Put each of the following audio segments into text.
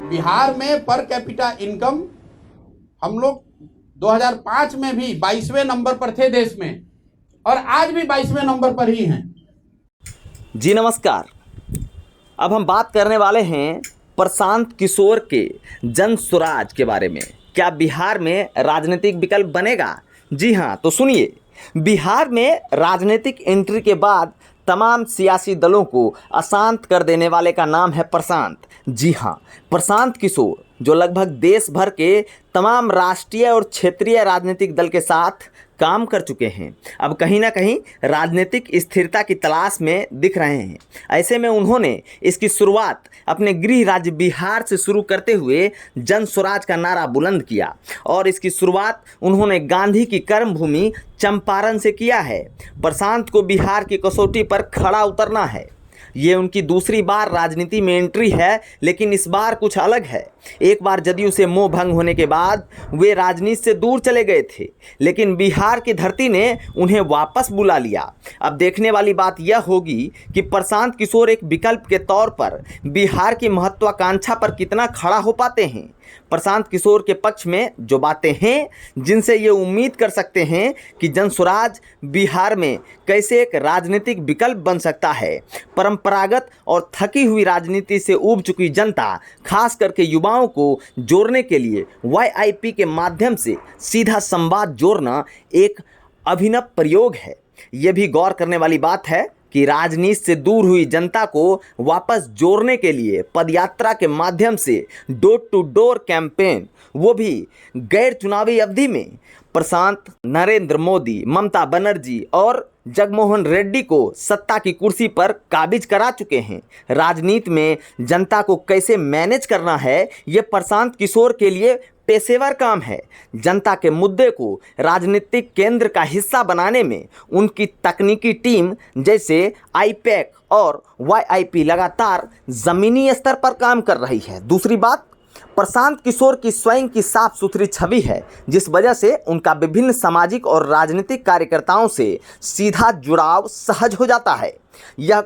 बिहार में per capita income हम लोग 2005 में भी 22वें नंबर पर थे देश में और आज भी 22वें नंबर पर ही हैं। जी नमस्कार। अब हम बात करने वाले हैं प्रशांत किशोर के जन स्वराज के बारे में। क्या बिहार में राजनीतिक विकल्प बनेगा? जी हाँ, तो सुनिए। बिहार में राजनीतिक एंट्री के बाद तमाम सियासी दलों को अशांत कर देने वाले का नाम है प्रशांत। जी हाँ, प्रशांत किशोर जो लगभग देश भर के तमाम राष्ट्रीय और क्षेत्रीय राजनीतिक दल के साथ काम कर चुके हैं, अब कहीं ना कहीं राजनीतिक स्थिरता की तलाश में दिख रहे हैं। ऐसे में उन्होंने इसकी शुरुआत अपने गृह राज्य बिहार से शुरू करते हुए जन स्वराज का नारा बुलंद किया और इसकी शुरुआत उन्होंने गांधी की कर्मभूमि चंपारण से किया है। प्रशांत को बिहार की कसौटी पर खड़ा उतरना है। ये उनकी दूसरी बार राजनीति में एंट्री है, लेकिन इस बार कुछ अलग है। एक बार जदयू से मोह भंग होने के बाद वे राजनीति से दूर चले गए थे, लेकिन बिहार की धरती ने उन्हें वापस बुला लिया। अब देखने वाली बात यह होगी कि प्रशांत किशोर एक विकल्प के तौर पर बिहार की महत्वाकांक्षा पर कितना खड़ा हो पाते हैं। प्रशांत किशोर के पक्ष में जो बातें हैं, जिनसे ये उम्मीद कर सकते हैं कि जन स्वराज बिहार में कैसे एक राजनीतिक विकल्प बन सकता है। परंपरागत और थकी हुई राजनीति से ऊब चुकी जनता, खास करके युवाओं को जोड़ने के लिए YIP के माध्यम से सीधा संवाद जोड़ना एक अभिनव प्रयोग है। ये भी गौर करने वाली बात है कि राजनीति से दूर हुई जनता को वापस जोड़ने के लिए पदयात्रा के माध्यम से डोर टू डोर कैंपेन, वो भी गैर चुनावी अवधि में, प्रशांत नरेंद्र मोदी, ममता बनर्जी और जगनमोहन रेड्डी को सत्ता की कुर्सी पर काबिज करा चुके हैं। राजनीति में जनता को कैसे मैनेज करना है, ये प्रशांत किशोर के लिए पेशेवर काम है। जनता के मुद्दे को राजनीतिक केंद्र का हिस्सा बनाने में उनकी तकनीकी टीम जैसे IPAC और YIP लगातार ज़मीनी स्तर पर काम कर रही है। दूसरी बात, प्रशांत किशोर की स्वयं की साफ सुथरी छवि है, जिस वजह से उनका विभिन्न सामाजिक और राजनीतिक कार्यकर्ताओं से सीधा जुड़ाव सहज हो जाता है। यह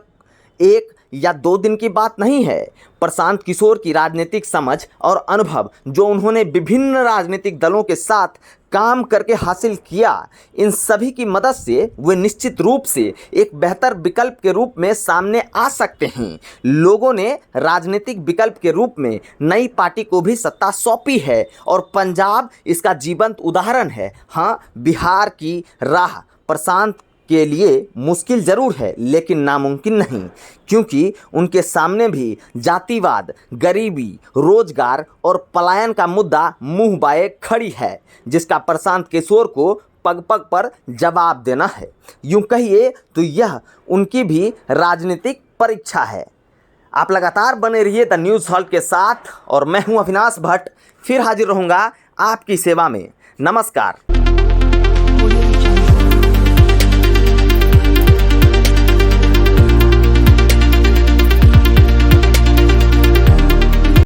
एक या 2 दिन की बात नहीं है। प्रशांत किशोर की राजनीतिक समझ और अनुभव जो उन्होंने विभिन्न राजनीतिक दलों के साथ काम करके हासिल किया, इन सभी की मदद से वे निश्चित रूप से एक बेहतर विकल्प के रूप में सामने आ सकते हैं। लोगों ने राजनीतिक विकल्प के रूप में नई पार्टी को भी सत्ता सौंपी है और पंजाब इसका जीवंत उदाहरण है। हाँ, बिहार की राह प्रशांत के लिए मुश्किल जरूर है, लेकिन नामुमकिन नहीं, क्योंकि उनके सामने भी जातिवाद, गरीबी, रोजगार और पलायन का मुद्दा मुंह बाए खड़ी है, जिसका प्रशांत किशोर को पग पग पर जवाब देना है। यूं कहिए तो यह उनकी भी राजनीतिक परीक्षा है। आप लगातार बने रहिए द न्यूज़ हॉल्ट के साथ और मैं हूं अविनाश भट्ट, फिर हाजिर रहूंगा आपकी सेवा में। नमस्कार।